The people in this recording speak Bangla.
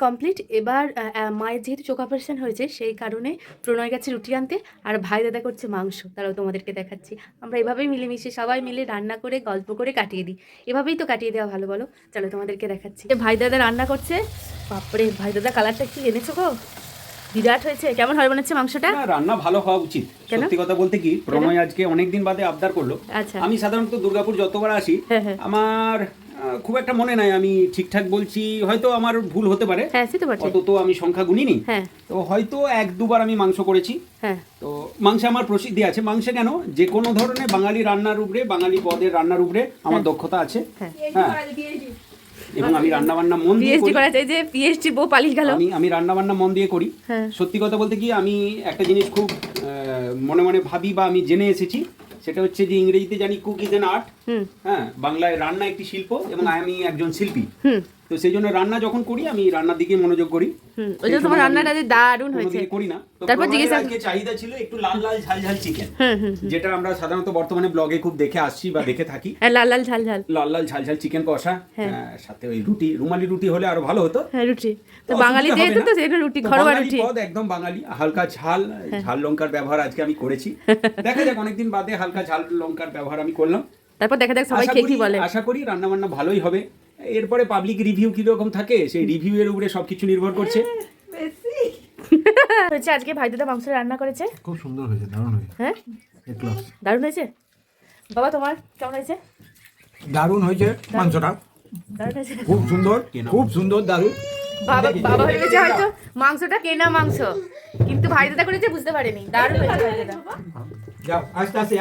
কমপ্লিট। এবার মায়ের যেহেতু চোখ অপারেশন হয়েছে সেই কারণে প্রণয় গেছে রুটি আনতে, আর ভাই দাদা করছে মাংস। তারাও তোমাদেরকে দেখাচ্ছি। আমরা এভাবেই মিলেমিশে সবাই মিলে রান্না করে গল্প করে কাটিয়ে দিই। এভাবেই তো কাটিয়ে দেওয়া ভালো, বলো? চলো তোমাদেরকে দেখাচ্ছি। ভাই দাদা রান্না করছে। বাপরে, ভাই দাদা কালারটা কি এনেছো গো, বিরাট হয়েছে। কেমন হয় বানাচ্ছে মাংসটা? রান্না ভালো হওয়া উচিত। সত্যি কথা বলতে কি, প্রণয় আজকে অনেকদিন বাদে আবদার করলো। আচ্ছা। আমি সাধারণত দুর্গাপুর যতবার আসি আমার খুব একটা মনে নাই আমি ঠিকঠাক বলছি, হয়তো আমার ভুল হতে পারে। অত তো আমি সংখ্যা গুনিনি। তো হয়তো 1-2 বার আমি মাংস করেছি। তো মাংসে আমার প্রসিদ্ধি আছে। মাংসে কেন, যে কোনো ধরনের বাঙালি রান্নার উপরে, বাঙালি পদের রান্নার উপরে আমার দক্ষতা আছে। হ্যাঁ, এবং আমি রান্না বান্না মন দিয়ে করি। পিএইচডি বউ পালিয়ে গেল। আমি রান্না বান্না মন দিয়ে করি। সত্যি কথা বলতে কি, আমি একটা জিনিস খুব মনে মনে ভাবি বা আমি জেনে এসেছি, সেটা হচ্ছে যে ইংরেজিতে জানি কুক ইজ অ্যান আর্ট। হ্যাঁ, বাংলায় রান্না একটি শিল্প এবং আমি একজন শিল্পী। তো সেই জন্য রান্না যখন করি আমি রান্নার দিকে মনোযোগ করি। ওইটা তোমার রান্নাটা দারুণ হয়েছে। করি না। তারপর জিজ্ঞাসা আজকে চাহিদা ছিল একটু লাল লাল ঝাল ঝাল চিকেন, যেটা আমরা সাধারণত বর্তমানে ব্লগে খুব দেখে আসছি বা দেখে থাকি। লাল লাল ঝাল ঝাল চিকেন কষা, সাথে ওই রুটি, রুমালি রুটি হলে আরো ভালো হতো। হ্যাঁ, রুটি তো বাঙালি যেহেতু তো সেটা রুটি, ঘরোয়া রুটি, একদম বাঙালি। হালকা ঝাল লঙ্কার ব্যবহার আজকে আমি করেছি। দেখা যাক, অনেকদিন বাদে হালকা ঝাল লঙ্কার ব্যবহার আমি করলাম। তারপর দেখা যাক সবাই খেয়ে কি বলে। আশা করি রান্না বান্না ভালোই হবে। এরপরে পাবলিক রিভিউ কি রকম থাকে, সেই রিভিউ এর উপরে সবকিছু নির্ভর করছে। হচ্ছে আজকে ভাই দাদা মাংস রান্না করেছে, খুব সুন্দর হয়েছে, দারুণ হয়েছে। হ্যাঁ, দারুণ হয়েছে। বাবা তোমার কেমন হয়েছে? দারুণ হয়েছে মাংসটা, দারুণ হয়েছে, খুব সুন্দর, খুব সুন্দর, দারুণ। বাবা ভেবেছে হয়তো মাংসটা কেনা মাংস, কিন্তু ভাই দাদা করেছে বুঝতে পারেনি। দারুণ হয়েছে ভাই দাদা। যাও আস্তে আস্তে।